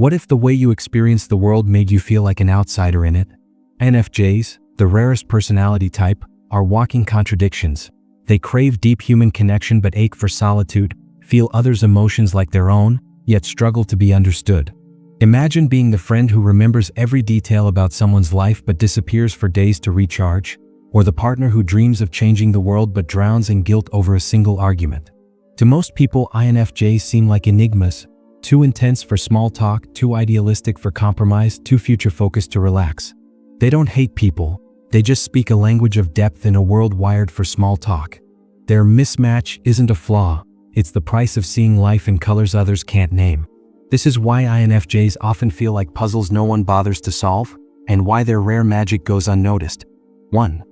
What if the way you experience the world made you feel like an outsider in it? INFJs, the rarest personality type, are walking contradictions. They crave deep human connection but ache for solitude, feel others' emotions like their own, yet struggle to be understood. Imagine being the friend who remembers every detail about someone's life but disappears for days to recharge, or the partner who dreams of changing the world but drowns in guilt over a single argument. To most people, INFJs seem like enigmas, too intense for small talk, too idealistic for compromise, too future-focused to relax. They don't hate people, they just speak a language of depth in a world wired for small talk. Their mismatch isn't a flaw, it's the price of seeing life in colors others can't name. This is why INFJs often feel like puzzles no one bothers to solve, and why their rare magic goes unnoticed. 1.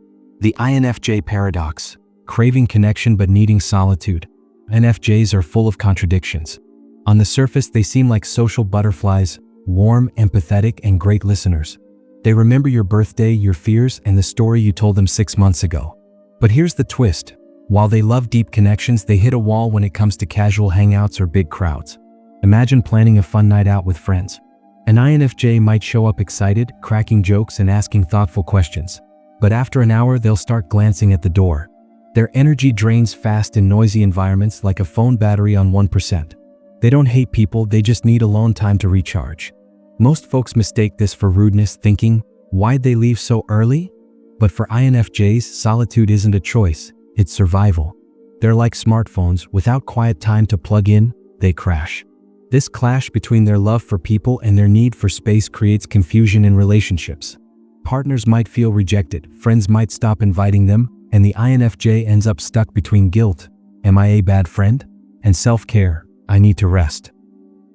The INFJ paradox: craving connection but needing solitude. INFJs are full of contradictions. On the surface, they seem like social butterflies, warm, empathetic, and great listeners. They remember your birthday, your fears, and the story you told them 6 months ago. But here's the twist. While they love deep connections, they hit a wall when it comes to casual hangouts or big crowds. Imagine planning a fun night out with friends. An INFJ might show up excited, cracking jokes and asking thoughtful questions. But after an hour, they'll start glancing at the door. Their energy drains fast in noisy environments like a phone battery on 1%. They don't hate people, they just need alone time to recharge. Most folks mistake this for rudeness, thinking, why'd they leave so early? But for INFJs, solitude isn't a choice, it's survival. They're like smartphones, without quiet time to plug in, they crash. This clash between their love for people and their need for space creates confusion in relationships. Partners might feel rejected, friends might stop inviting them, and the INFJ ends up stuck between guilt, am I a bad friend? And self-care, I need to rest.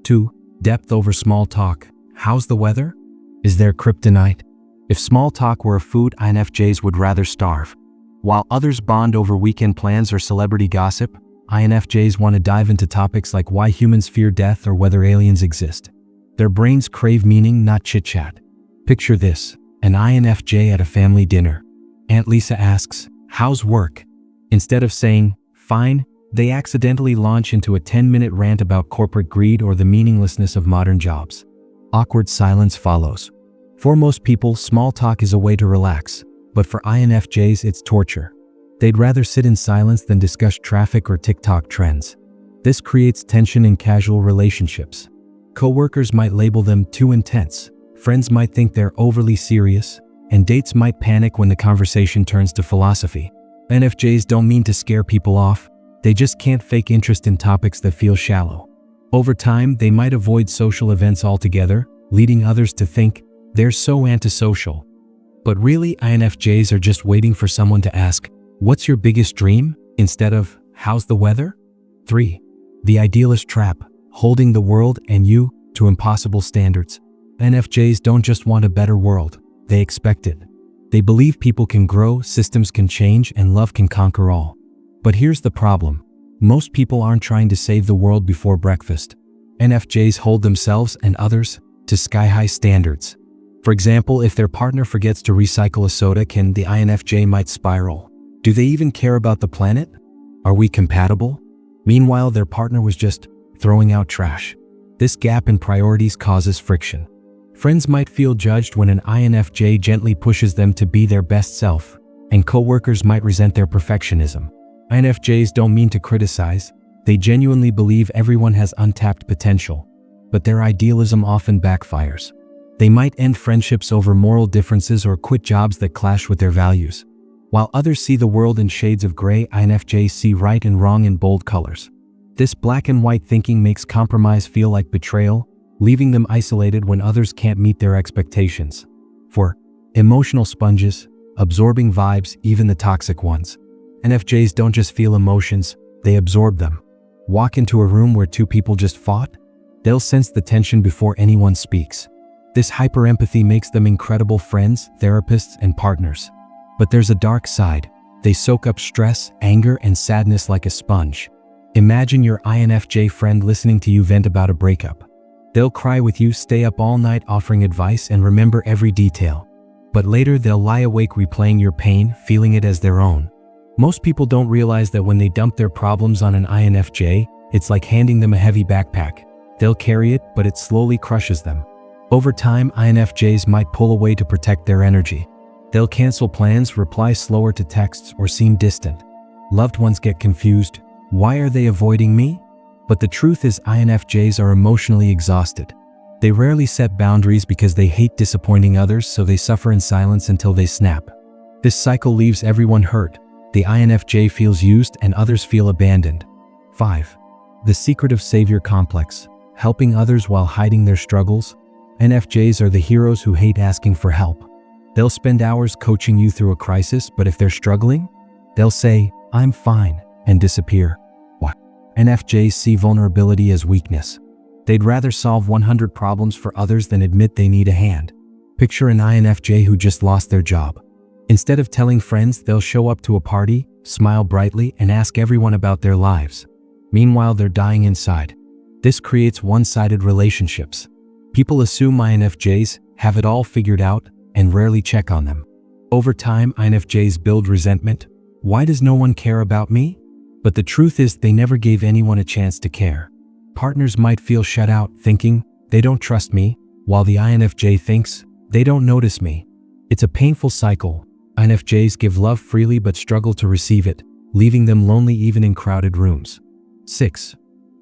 2. Depth over small talk. How's the weather? Is there kryptonite? If small talk were a food, INFJs would rather starve. While others bond over weekend plans or celebrity gossip, INFJs want to dive into topics like why humans fear death or whether aliens exist. Their brains crave meaning, not chitchat. Picture this: an INFJ at a family dinner. Aunt Lisa asks, "How's work?" Instead of saying, "Fine," they accidentally launch into a 10-minute rant about corporate greed or the meaninglessness of modern jobs. Awkward silence follows. For most people, small talk is a way to relax, but for INFJs, it's torture. They'd rather sit in silence than discuss traffic or TikTok trends. This creates tension in casual relationships. Coworkers might label them too intense, friends might think they're overly serious, and dates might panic when the conversation turns to philosophy. INFJs don't mean to scare people off, they just can't fake interest in topics that feel shallow. Over time, they might avoid social events altogether, leading others to think they're so antisocial. But really, INFJs are just waiting for someone to ask, "What's your biggest dream?" instead of, "How's the weather?" 3. The Idealist Trap: holding the world and you to impossible standards. INFJs don't just want a better world, they expect it. They believe people can grow, systems can change, and love can conquer all. But here's the problem. Most people aren't trying to save the world before breakfast. INFJs hold themselves and others to sky-high standards. For example, if their partner forgets to recycle a soda can, the INFJ might spiral. Do they even care about the planet? Are we compatible? Meanwhile, their partner was just throwing out trash. This gap in priorities causes friction. Friends might feel judged when an INFJ gently pushes them to be their best self, and coworkers might resent their perfectionism. INFJs don't mean to criticize, they genuinely believe everyone has untapped potential, but their idealism often backfires. They might end friendships over moral differences or quit jobs that clash with their values. While others see the world in shades of gray, INFJs see right and wrong in bold colors. This black and white thinking makes compromise feel like betrayal, leaving them isolated when others can't meet their expectations. 4. Emotional sponges, absorbing vibes, even the toxic ones. INFJs don't just feel emotions, they absorb them. Walk into a room where two people just fought? They'll sense the tension before anyone speaks. This hyper-empathy makes them incredible friends, therapists, and partners. But there's a dark side. They soak up stress, anger, and sadness like a sponge. Imagine your INFJ friend listening to you vent about a breakup. They'll cry with you, stay up all night offering advice, and remember every detail. But later they'll lie awake replaying your pain, feeling it as their own. Most people don't realize that when they dump their problems on an INFJ, it's like handing them a heavy backpack. They'll carry it, but it slowly crushes them. Over time, INFJs might pull away to protect their energy. They'll cancel plans, reply slower to texts, or seem distant. Loved ones get confused. Why are they avoiding me? But the truth is, INFJs are emotionally exhausted. They rarely set boundaries because they hate disappointing others, so they suffer in silence until they snap. This cycle leaves everyone hurt. The INFJ feels used and others feel abandoned. 5. The secretive savior complex. Helping others while hiding their struggles. INFJs are the heroes who hate asking for help. They'll spend hours coaching you through a crisis, but if they're struggling, they'll say, "I'm fine," and disappear. What? INFJs see vulnerability as weakness. They'd rather solve 100 problems for others than admit they need a hand. Picture an INFJ who just lost their job. Instead of telling friends, they'll show up to a party, smile brightly, and ask everyone about their lives. Meanwhile, they're dying inside. This creates one-sided relationships. People assume INFJs have it all figured out and rarely check on them. Over time, INFJs build resentment. Why does no one care about me? But the truth is, they never gave anyone a chance to care. Partners might feel shut out, thinking, they don't trust me, while the INFJ thinks, they don't notice me. It's a painful cycle. INFJs give love freely but struggle to receive it, leaving them lonely even in crowded rooms. 6.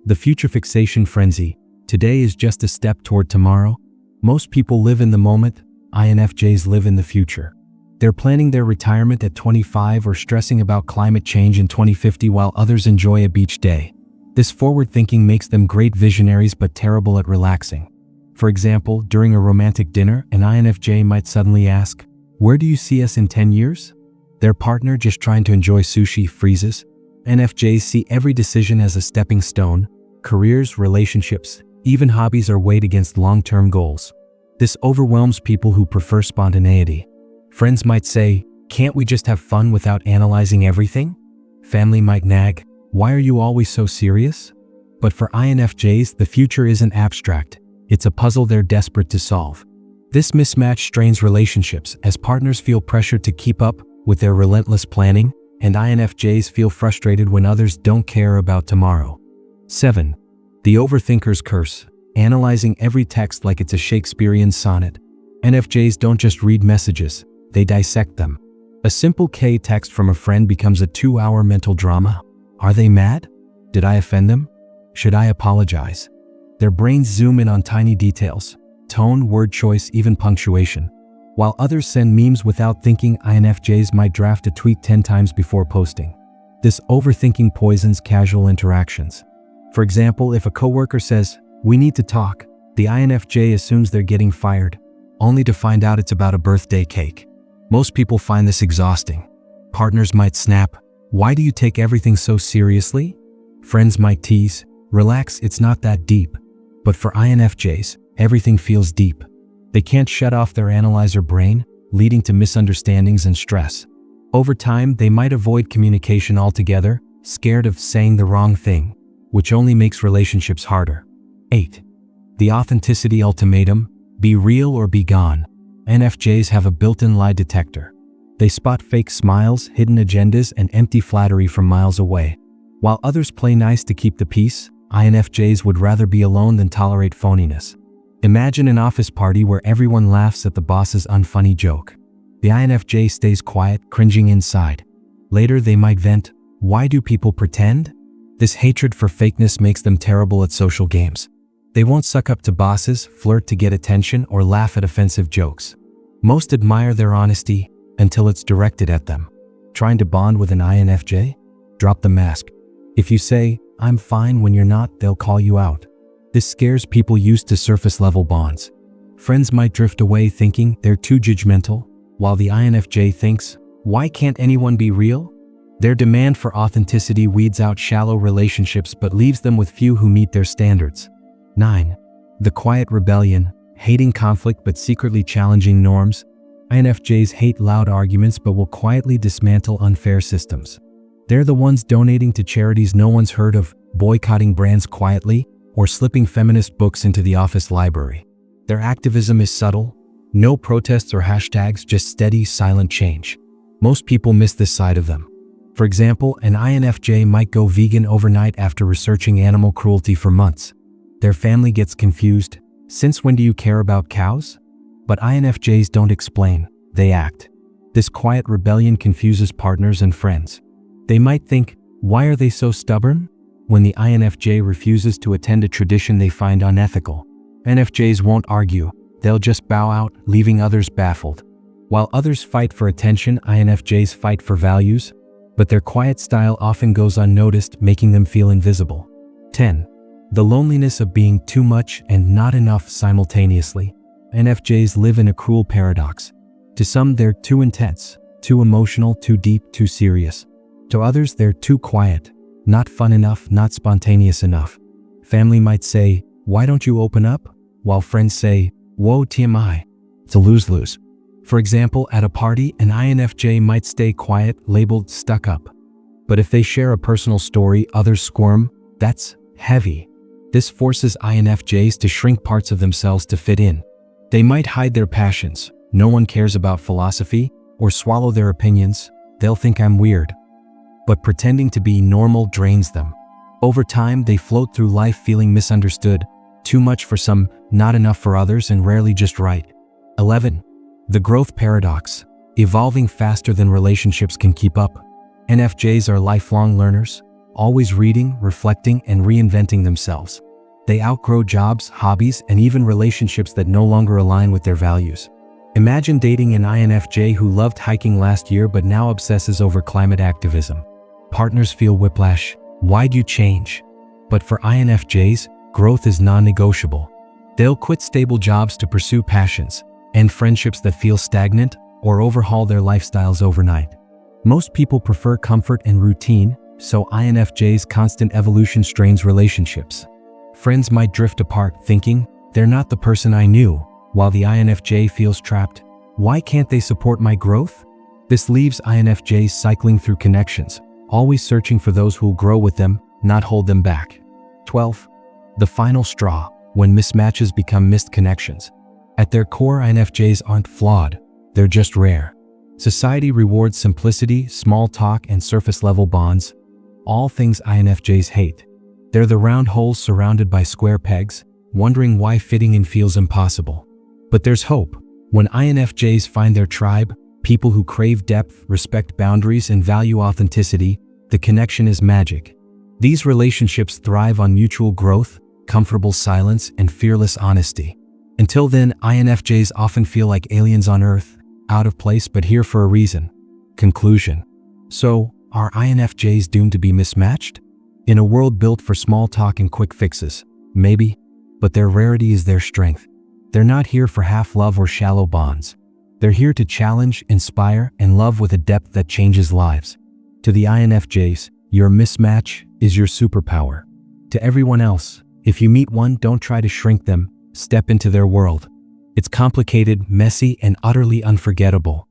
The future fixation frenzy. Today is just a step toward tomorrow. Most people live in the moment. INFJs live in the future. They're planning their retirement at 25 or stressing about climate change in 2050 while others enjoy a beach day. This forward thinking makes them great visionaries but terrible at relaxing. For example, during a romantic dinner, an INFJ might suddenly ask, "Where do you see us in 10 years?" Their partner, just trying to enjoy sushi, freezes. INFJs see every decision as a stepping stone. Careers, relationships, even hobbies are weighed against long-term goals. This overwhelms people who prefer spontaneity. Friends might say, "Can't we just have fun without analyzing everything?" Family might nag, "Why are you always so serious?" But for INFJs, the future isn't abstract. It's a puzzle they're desperate to solve. This mismatch strains relationships as partners feel pressured to keep up with their relentless planning, and INFJs feel frustrated when others don't care about tomorrow. 7. The overthinker's curse. Analyzing every text like it's a Shakespearean sonnet. INFJs don't just read messages, they dissect them. A simple K text from a friend becomes a 2-hour mental drama. Are they mad? Did I offend them? Should I apologize? Their brains zoom in on tiny details. Tone, word choice, even punctuation. While others send memes without thinking, INFJs might draft a tweet 10 times before posting. This overthinking poisons casual interactions. For example, if a coworker says, "We need to talk," the INFJ assumes they're getting fired, only to find out it's about a birthday cake. Most people find this exhausting. Partners might snap, "Why do you take everything so seriously?" Friends might tease, "Relax, it's not that deep." But for INFJs, everything feels deep. They can't shut off their analyzer brain, leading to misunderstandings and stress. Over time, they might avoid communication altogether, scared of saying the wrong thing, which only makes relationships harder. 8. The authenticity ultimatum. Be real or be gone. INFJs have a built-in lie detector. They spot fake smiles, hidden agendas, and empty flattery from miles away. While others play nice to keep the peace, INFJs would rather be alone than tolerate phoniness. Imagine an office party where everyone laughs at the boss's unfunny joke. The INFJ stays quiet, cringing inside. Later they might vent, "Why do people pretend?" This hatred for fakeness makes them terrible at social games. They won't suck up to bosses, flirt to get attention, or laugh at offensive jokes. Most admire their honesty until it's directed at them. Trying to bond with an INFJ? Drop the mask. If you say, "I'm fine," when you're not, they'll call you out. This scares people used to surface-level bonds. Friends might drift away thinking they're too judgmental, while the INFJ thinks, "Why can't anyone be real?" Their demand for authenticity weeds out shallow relationships but leaves them with few who meet their standards. 9. The quiet rebellion. Hating conflict but secretly challenging norms. INFJs hate loud arguments but will quietly dismantle unfair systems. They're the ones donating to charities no one's heard of, boycotting brands quietly, or slipping feminist books into the office library. Their activism is subtle. No protests or hashtags, just steady, silent change. Most people miss this side of them. For example, an INFJ might go vegan overnight after researching animal cruelty for months. Their family gets confused. Since when do you care about cows? But INFJs don't explain, they act. This quiet rebellion confuses partners and friends. They might think, why are they so stubborn? When the INFJ refuses to attend a tradition they find unethical. INFJs won't argue, they'll just bow out, leaving others baffled. While others fight for attention, INFJs fight for values, but their quiet style often goes unnoticed, making them feel invisible. 10. The loneliness of being too much and not enough simultaneously. INFJs live in a cruel paradox. To some, they're too intense, too emotional, too deep, too serious. To others, they're too quiet, not fun enough, not spontaneous enough. Family might say, why don't you open up? While friends say, whoa, TMI. It's a lose-lose. For example, at a party, an INFJ might stay quiet, labeled stuck up. But if they share a personal story, others squirm. That's heavy. This forces INFJs to shrink parts of themselves to fit in. They might hide their passions. No one cares about philosophy, or swallow their opinions. They'll think I'm weird. But pretending to be normal drains them. Over time, they float through life feeling misunderstood, too much for some, not enough for others, and rarely just right. 11. The growth paradox. Evolving faster than relationships can keep up. INFJs are lifelong learners, always reading, reflecting, and reinventing themselves. They outgrow jobs, hobbies, and even relationships that no longer align with their values. Imagine dating an INFJ who loved hiking last year but now obsesses over climate activism. Partners feel whiplash. Why'd you change? But for INFJs, growth is non-negotiable. They'll quit stable jobs to pursue passions, end friendships that feel stagnant, or overhaul their lifestyles overnight. Most people prefer comfort and routine, so INFJ's constant evolution strains relationships. Friends might drift apart thinking, they're not the person I knew, while the INFJ feels trapped. Why can't they support my growth? This leaves INFJs cycling through connections, always searching for those who'll grow with them, not hold them back. 12. The final straw, when mismatches become missed connections. At their core, INFJs aren't flawed, they're just rare. Society rewards simplicity, small talk, and surface-level bonds, all things INFJs hate. They're the round holes surrounded by square pegs, wondering why fitting in feels impossible. But there's hope. When INFJs find their tribe, people who crave depth, respect boundaries, and value authenticity, the connection is magic. These relationships thrive on mutual growth, comfortable silence, and fearless honesty. Until then, INFJs often feel like aliens on Earth, out of place but here for a reason. Conclusion. So, are INFJs doomed to be mismatched? In a world built for small talk and quick fixes, maybe, but their rarity is their strength. They're not here for half love or shallow bonds. They're here to challenge, inspire, and love with a depth that changes lives. To the INFJs, your mismatch is your superpower. To everyone else, if you meet one, don't try to shrink them, step into their world. It's complicated, messy, and utterly unforgettable.